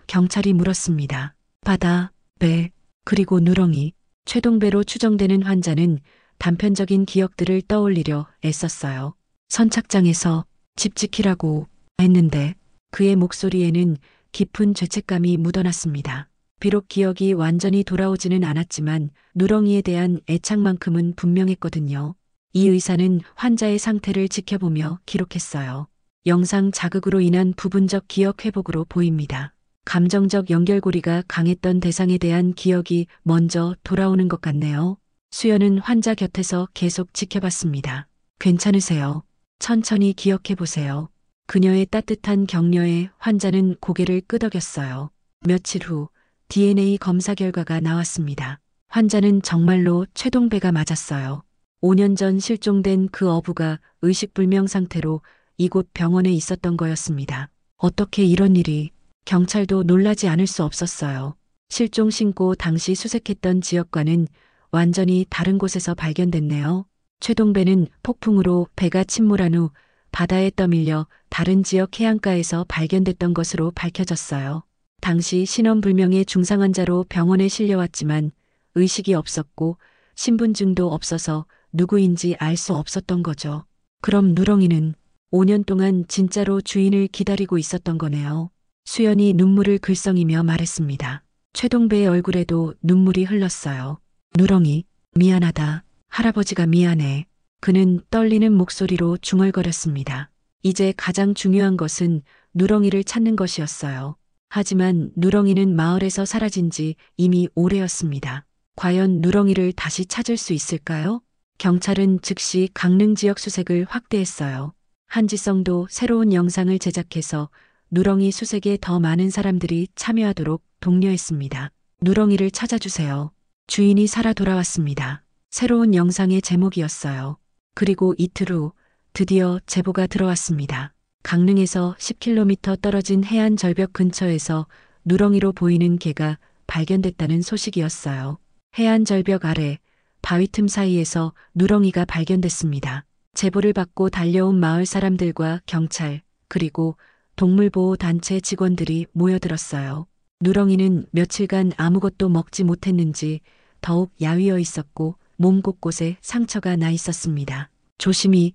경찰이 물었습니다. 바다, 배, 그리고 누렁이, 최동배로 추정되는 환자는 단편적인 기억들을 떠올리려 애썼어요. 선착장에서 집 지키라고 했는데 그의 목소리에는 깊은 죄책감이 묻어났습니다. 비록 기억이 완전히 돌아오지는 않았지만 누렁이에 대한 애착만큼은 분명했거든요. 이 의사는 환자의 상태를 지켜보며 기록했어요. 영상 자극으로 인한 부분적 기억 회복으로 보입니다. 감정적 연결고리가 강했던 대상에 대한 기억이 먼저 돌아오는 것 같네요. 수연은 환자 곁에서 계속 지켜봤습니다. 괜찮으세요? 천천히 기억해 보세요. 그녀의 따뜻한 격려에 환자는 고개를 끄덕였어요. 며칠 후 DNA 검사 결과가 나왔습니다. 환자는 정말로 최동배가 맞았어요. 5년 전 실종된 그 어부가 의식불명 상태로 이곳 병원에 있었던 거였습니다. 어떻게 이런 일이? 경찰도 놀라지 않을 수 없었어요. 실종 신고 당시 수색했던 지역과는 완전히 다른 곳에서 발견됐네요. 최동배는 폭풍으로 배가 침몰한 후 바다에 떠밀려 다른 지역 해안가에서 발견됐던 것으로 밝혀졌어요. 당시 신원불명의 중상 환자로 병원에 실려왔지만 의식이 없었고 신분증도 없어서 누구인지 알 수 없었던 거죠. 그럼 누렁이는 5년 동안 진짜로 주인을 기다리고 있었던 거네요. 수연이 눈물을 글썽이며 말했습니다. 최동배의 얼굴에도 눈물이 흘렀어요. 누렁이, 미안하다. 할아버지가 미안해. 그는 떨리는 목소리로 중얼거렸습니다. 이제 가장 중요한 것은 누렁이를 찾는 것이었어요. 하지만 누렁이는 마을에서 사라진 지 이미 오래였습니다. 과연 누렁이를 다시 찾을 수 있을까요? 경찰은 즉시 강릉 지역 수색을 확대했어요. 한지성도 새로운 영상을 제작해서 누렁이 수색에 더 많은 사람들이 참여하도록 독려했습니다. 누렁이를 찾아주세요. 주인이 살아 돌아왔습니다. 새로운 영상의 제목이었어요. 그리고 이틀 후 드디어 제보가 들어왔습니다. 강릉에서 10km 떨어진 해안 절벽 근처에서 누렁이로 보이는 개가 발견됐다는 소식이었어요. 해안 절벽 아래 바위 틈 사이에서 누렁이가 발견됐습니다. 제보를 받고 달려온 마을 사람들과 경찰 그리고 동물보호단체 직원들이 모여들었어요. 누렁이는 며칠간 아무것도 먹지 못했는지 더욱 야위어 있었고 몸 곳곳에 상처가 나 있었습니다. 조심히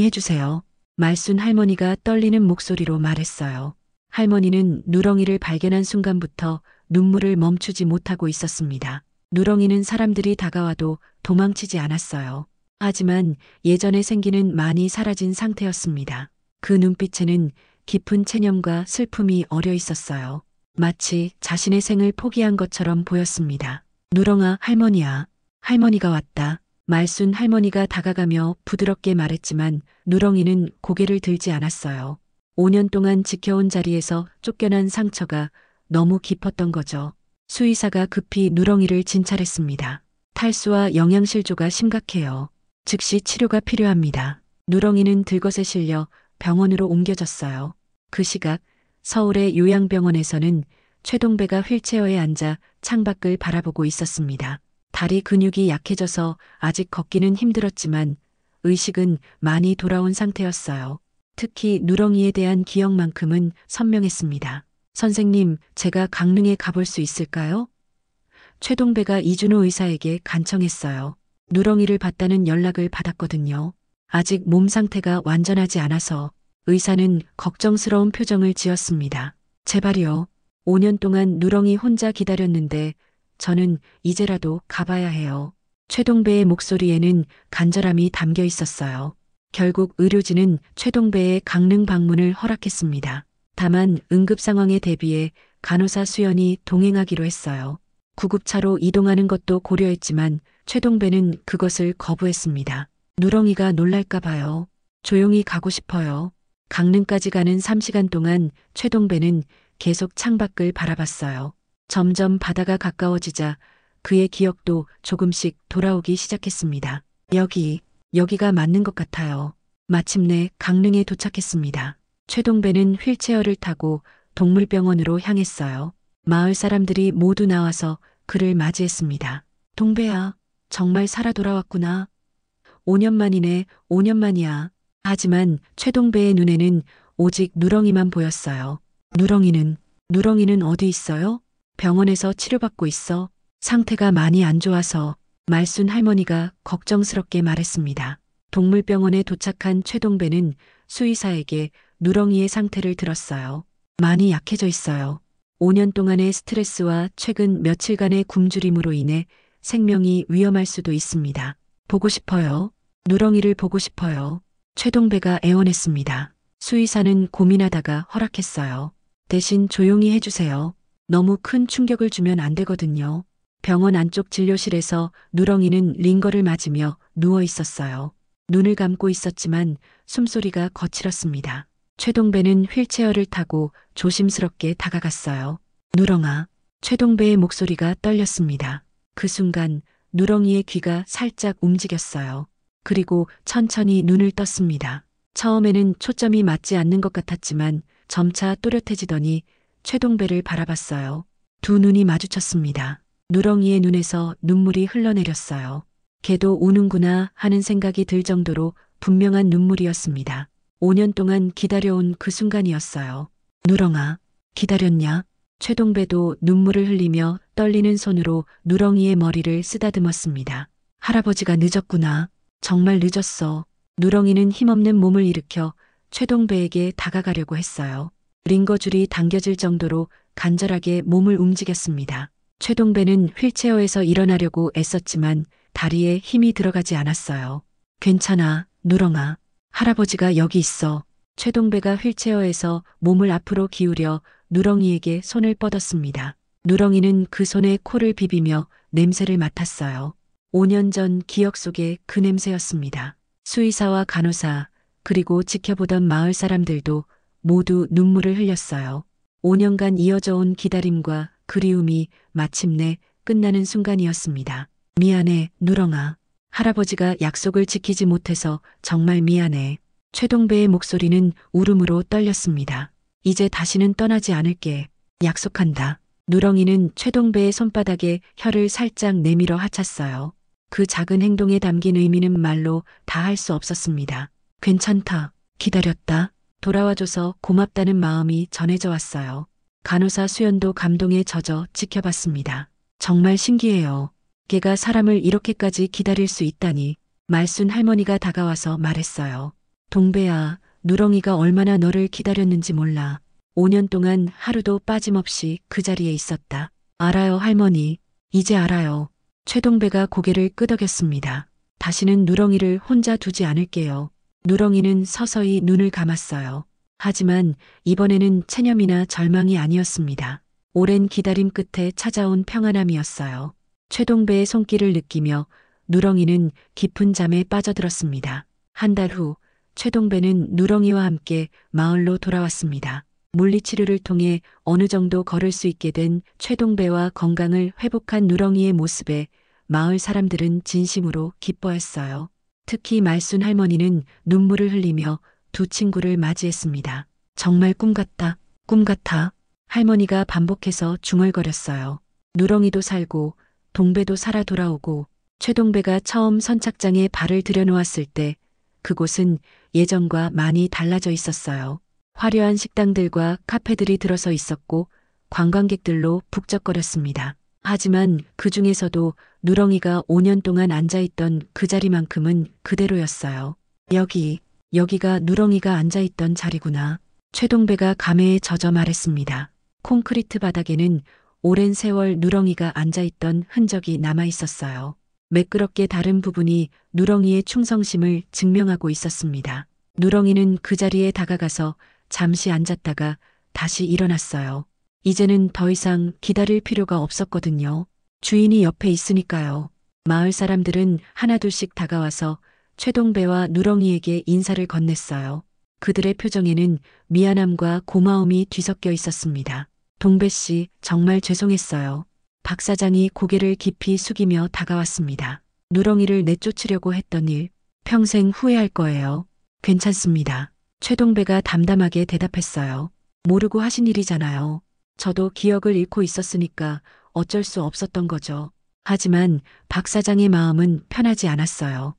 해주세요. 말순 할머니가 떨리는 목소리로 말했어요. 할머니는 누렁이를 발견한 순간부터 눈물을 멈추지 못하고 있었습니다. 누렁이는 사람들이 다가와도 도망치지 않았어요. 하지만 예전의 생기는 많이 사라진 상태였습니다. 그 눈빛에는 깊은 체념과 슬픔이 어려 있었어요. 마치 자신의 생을 포기한 것처럼 보였습니다. 누렁아, 할머니야. 할머니가 왔다. 말순 할머니가 다가가며 부드럽게 말했지만 누렁이는 고개를 들지 않았어요. 5년 동안 지켜온 자리에서 쫓겨난 상처가 너무 깊었던 거죠. 수의사가 급히 누렁이를 진찰했습니다. 탈수와 영양실조가 심각해요. 즉시 치료가 필요합니다. 누렁이는 들것에 실려 병원으로 옮겨졌어요. 그 시각 서울의 요양병원에서는 최동배가 휠체어에 앉아 창밖을 바라보고 있었습니다. 다리 근육이 약해져서 아직 걷기는 힘들었지만 의식은 많이 돌아온 상태였어요. 특히 누렁이에 대한 기억만큼은 선명했습니다. 선생님, 제가 강릉에 가볼 수 있을까요? 최동배가 이준호 의사에게 간청했어요. 누렁이를 봤다는 연락을 받았거든요. 아직 몸 상태가 완전하지 않아서 의사는 걱정스러운 표정을 지었습니다. 제발요. 5년 동안 누렁이 혼자 기다렸는데 저는 이제라도 가봐야 해요. 최동배의 목소리에는 간절함이 담겨 있었어요. 결국 의료진은 최동배의 강릉 방문을 허락했습니다. 다만 응급 상황에 대비해 간호사 수연이 동행하기로 했어요. 구급차로 이동하는 것도 고려했지만 최동배는 그것을 거부했습니다. 누렁이가 놀랄까 봐요. 조용히 가고 싶어요. 강릉까지 가는 3시간 동안 최동배는 계속 창밖을 바라봤어요. 점점 바다가 가까워지자 그의 기억도 조금씩 돌아오기 시작했습니다. 여기가 맞는 것 같아요. 마침내 강릉에 도착했습니다. 최동배는 휠체어를 타고 동물병원으로 향했어요. 마을 사람들이 모두 나와서 그를 맞이했습니다. 동배야, 정말 살아 돌아왔구나. 5년 만이네, 5년 만이야. 하지만 최동배의 눈에는 오직 누렁이만 보였어요. 누렁이는 어디 있어요? 병원에서 치료받고 있어. 상태가 많이 안 좋아서 말순 할머니가 걱정스럽게 말했습니다. 동물병원에 도착한 최동배는 수의사에게 누렁이의 상태를 들었어요. 많이 약해져 있어요. 5년 동안의 스트레스와 최근 며칠간의 굶주림으로 인해 생명이 위험할 수도 있습니다. 보고 싶어요. 누렁이를 보고 싶어요. 최동배가 애원했습니다. 수의사는 고민하다가 허락했어요. 대신 조용히 해주세요. 너무 큰 충격을 주면 안 되거든요. 병원 안쪽 진료실에서 누렁이는 링거를 맞으며 누워 있었어요. 눈을 감고 있었지만 숨소리가 거칠었습니다. 최동배는 휠체어를 타고 조심스럽게 다가갔어요. 누렁아. 최동배의 목소리가 떨렸습니다. 그 순간 누렁이의 귀가 살짝 움직였어요. 그리고 천천히 눈을 떴습니다. 처음에는 초점이 맞지 않는 것 같았지만 점차 또렷해지더니 최동배를 바라봤어요. 두 눈이 마주쳤습니다. 누렁이의 눈에서 눈물이 흘러내렸어요. 걔도 우는구나 하는 생각이 들 정도로 분명한 눈물이었습니다. 5년 동안 기다려온 그 순간이었어요. 누렁아, 기다렸냐? 최동배도 눈물을 흘리며 떨리는 손으로 누렁이의 머리를 쓰다듬었습니다. 할아버지가 늦었구나. 정말 늦었어. 누렁이는 힘없는 몸을 일으켜 최동배에게 다가가려고 했어요. 링거줄이 당겨질 정도로 간절하게 몸을 움직였습니다. 최동배는 휠체어에서 일어나려고 애썼지만 다리에 힘이 들어가지 않았어요. 괜찮아, 누렁아. 할아버지가 여기 있어. 최동배가 휠체어에서 몸을 앞으로 기울여 누렁이에게 손을 뻗었습니다. 누렁이는 그 손에 코를 비비며 냄새를 맡았어요. 5년 전 기억 속의 그 냄새였습니다. 수의사와 간호사, 그리고 지켜보던 마을 사람들도 모두 눈물을 흘렸어요. 5년간 이어져 온 기다림과 그리움이 마침내 끝나는 순간이었습니다. 미안해, 누렁아. 할아버지가 약속을 지키지 못해서 정말 미안해. 최동배의 목소리는 울음으로 떨렸습니다. 이제 다시는 떠나지 않을게. 약속한다. 누렁이는 최동배의 손바닥에 혀를 살짝 내밀어 하찼어요. 그 작은 행동에 담긴 의미는 말로 다 할 수 없었습니다. 괜찮다. 기다렸다. 돌아와줘서 고맙다는 마음이 전해져 왔어요. 간호사 수연도 감동에 젖어 지켜봤습니다. 정말 신기해요. 걔가 사람을 이렇게까지 기다릴 수 있다니. 말순 할머니가 다가와서 말했어요. 동배야, 누렁이가 얼마나 너를 기다렸는지 몰라. 5년 동안 하루도 빠짐없이 그 자리에 있었다. 알아요, 할머니. 이제 알아요. 최동배가 고개를 끄덕였습니다. 다시는 누렁이를 혼자 두지 않을게요. 누렁이는 서서히 눈을 감았어요. 하지만 이번에는 체념이나 절망이 아니었습니다. 오랜 기다림 끝에 찾아온 평안함이었어요. 최동배의 손길을 느끼며 누렁이는 깊은 잠에 빠져들었습니다. 한 달 후 최동배는 누렁이와 함께 마을로 돌아왔습니다. 물리치료를 통해 어느 정도 걸을 수 있게 된 최동배와 건강을 회복한 누렁이의 모습에 마을 사람들은 진심으로 기뻐했어요. 특히 말순 할머니는 눈물을 흘리며 두 친구를 맞이했습니다. 정말 꿈 같다, 꿈 같아. 할머니가 반복해서 중얼거렸어요. 누렁이도 살고 동배도 살아 돌아오고. 최동배가 처음 선착장에 발을 들여놓았을 때 그곳은 예전과 많이 달라져 있었어요. 화려한 식당들과 카페들이 들어서 있었고 관광객들로 북적거렸습니다. 하지만 그 중에서도 누렁이가 5년 동안 앉아있던 그 자리만큼은 그대로였어요. 여기가 누렁이가 앉아있던 자리구나. 최동배가 감회에 젖어 말했습니다. 콘크리트 바닥에는 오랜 세월 누렁이가 앉아있던 흔적이 남아있었어요. 매끄럽게 다른 부분이 누렁이의 충성심을 증명하고 있었습니다. 누렁이는 그 자리에 다가가서 잠시 앉았다가 다시 일어났어요. 이제는 더 이상 기다릴 필요가 없었거든요. 주인이 옆에 있으니까요. 마을 사람들은 하나둘씩 다가와서 최동배와 누렁이에게 인사를 건넸어요. 그들의 표정에는 미안함과 고마움이 뒤섞여 있었습니다. 동배 씨, 정말 죄송했어요. 박 사장이 고개를 깊이 숙이며 다가왔습니다. 누렁이를 내쫓으려고 했던 일, 평생 후회할 거예요. 괜찮습니다. 최동배가 담담하게 대답했어요. 모르고 하신 일이잖아요. 저도 기억을 잃고 있었으니까 어쩔 수 없었던 거죠. 하지만 박 사장의 마음은 편하지 않았어요.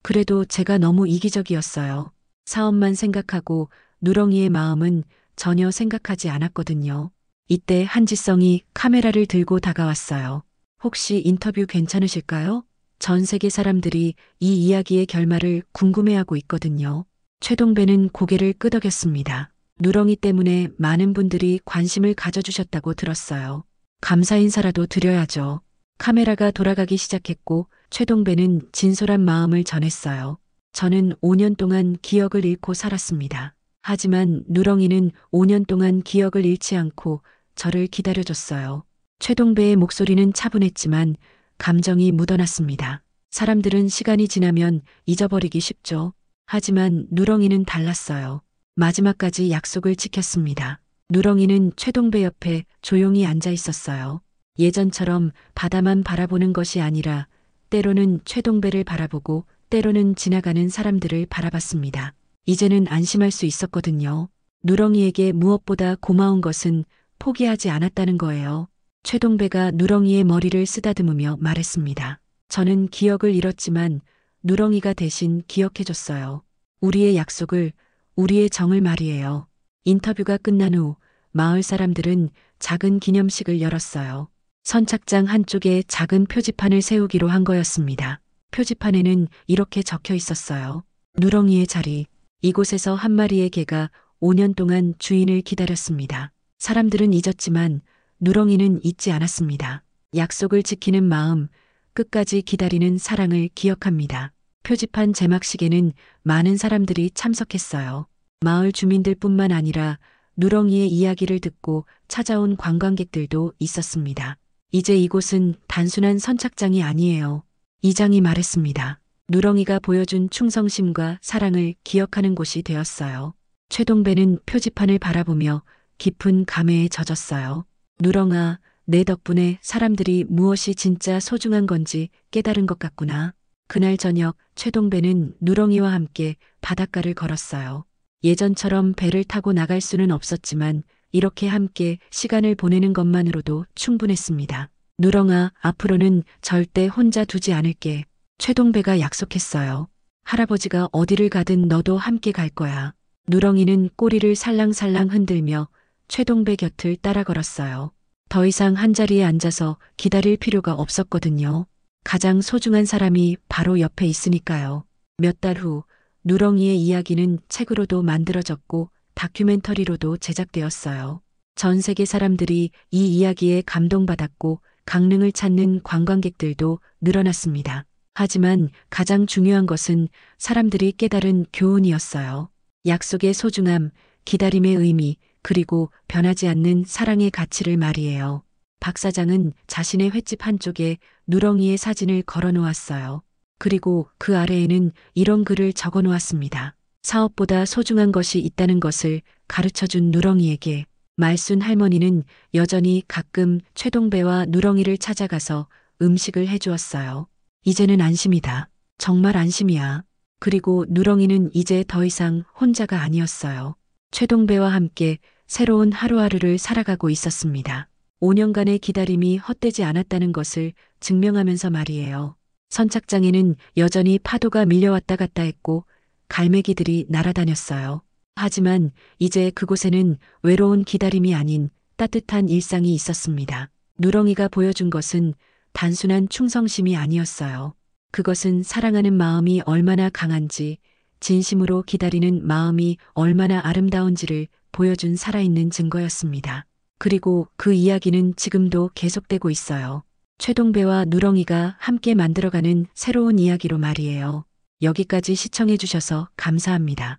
그래도 제가 너무 이기적이었어요. 사업만 생각하고 누렁이의 마음은 전혀 생각하지 않았거든요. 이때 한지성이 카메라를 들고 다가왔어요. 혹시 인터뷰 괜찮으실까요? 전 세계 사람들이 이 이야기의 결말을 궁금해하고 있거든요. 최동배는 고개를 끄덕였습니다. 누렁이 때문에 많은 분들이 관심을 가져주셨다고 들었어요. 감사 인사라도 드려야죠. 카메라가 돌아가기 시작했고 최동배는 진솔한 마음을 전했어요. 저는 5년 동안 기억을 잃고 살았습니다. 하지만 누렁이는 5년 동안 기억을 잃지 않고 저를 기다려줬어요. 최동배의 목소리는 차분했지만 감정이 묻어났습니다. 사람들은 시간이 지나면 잊어버리기 쉽죠. 하지만 누렁이는 달랐어요. 마지막까지 약속을 지켰습니다. 누렁이는 최동배 옆에 조용히 앉아 있었어요. 예전처럼 바다만 바라보는 것이 아니라 때로는 최동배를 바라보고 때로는 지나가는 사람들을 바라봤습니다. 이제는 안심할 수 있었거든요. 누렁이에게 무엇보다 고마운 것은 포기하지 않았다는 거예요. 최동배가 누렁이의 머리를 쓰다듬으며 말했습니다. 저는 기억을 잃었지만 누렁이가 대신 기억해줬어요. 우리의 약속을, 우리의 정을 말이에요. 인터뷰가 끝난 후 마을 사람들은 작은 기념식을 열었어요. 선착장 한쪽에 작은 표지판을 세우기로 한 거였습니다. 표지판에는 이렇게 적혀 있었어요. 누렁이의 자리. 이곳에서 한 마리의 개가 5년 동안 주인을 기다렸습니다. 사람들은 잊었지만 누렁이는 잊지 않았습니다. 약속을 지키는 마음, 끝까지 기다리는 사랑을 기억합니다. 표지판 제막식에는 많은 사람들이 참석했어요. 마을 주민들뿐만 아니라 누렁이의 이야기를 듣고 찾아온 관광객들도 있었습니다. 이제 이곳은 단순한 선착장이 아니에요. 이장이 말했습니다. 누렁이가 보여준 충성심과 사랑을 기억하는 곳이 되었어요. 최동배는 표지판을 바라보며 깊은 감회에 젖었어요. 누렁아, 내 덕분에 사람들이 무엇이 진짜 소중한 건지 깨달은 것 같구나. 그날 저녁 최동배는 누렁이와 함께 바닷가를 걸었어요. 예전처럼 배를 타고 나갈 수는 없었지만 이렇게 함께 시간을 보내는 것만으로도 충분했습니다. 누렁아, 앞으로는 절대 혼자 두지 않을게. 최동배가 약속했어요. 할아버지가 어디를 가든 너도 함께 갈 거야. 누렁이는 꼬리를 살랑살랑 흔들며 최동배 곁을 따라 걸었어요. 더 이상 한자리에 앉아서 기다릴 필요가 없었거든요. 가장 소중한 사람이 바로 옆에 있으니까요. 몇 달 후 누렁이의 이야기는 책으로도 만들어졌고 다큐멘터리로도 제작되었어요. 전 세계 사람들이 이 이야기에 감동받았고 강릉을 찾는 관광객들도 늘어났습니다. 하지만 가장 중요한 것은 사람들이 깨달은 교훈이었어요. 약속의 소중함, 기다림의 의미, 그리고 변하지 않는 사랑의 가치를 말이에요. 박 사장은 자신의 횟집 한쪽에 누렁이의 사진을 걸어 놓았어요. 그리고 그 아래에는 이런 글을 적어 놓았습니다. 사업보다 소중한 것이 있다는 것을 가르쳐준 누렁이에게. 말순 할머니는 여전히 가끔 최동배와 누렁이를 찾아가서 음식을 해주었어요. 이제는 안심이다. 정말 안심이야. 그리고 누렁이는 이제 더 이상 혼자가 아니었어요. 최동배와 함께 새로운 하루하루를 살아가고 있었습니다. 5년간의 기다림이 헛되지 않았다는 것을 증명하면서 말이에요. 선착장에는 여전히 파도가 밀려왔다 갔다 했고 갈매기들이 날아다녔어요. 하지만 이제 그곳에는 외로운 기다림이 아닌 따뜻한 일상이 있었습니다. 누렁이가 보여준 것은 단순한 충성심이 아니었어요. 그것은 사랑하는 마음이 얼마나 강한지, 진심으로 기다리는 마음이 얼마나 아름다운지를 보여준 살아있는 증거였습니다. 그리고 그 이야기는 지금도 계속되고 있어요. 최동배와 누렁이가 함께 만들어가는 새로운 이야기로 말이에요. 여기까지 시청해주셔서 감사합니다.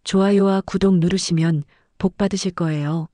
좋아요와 구독 누르시면 복 받으실 거예요.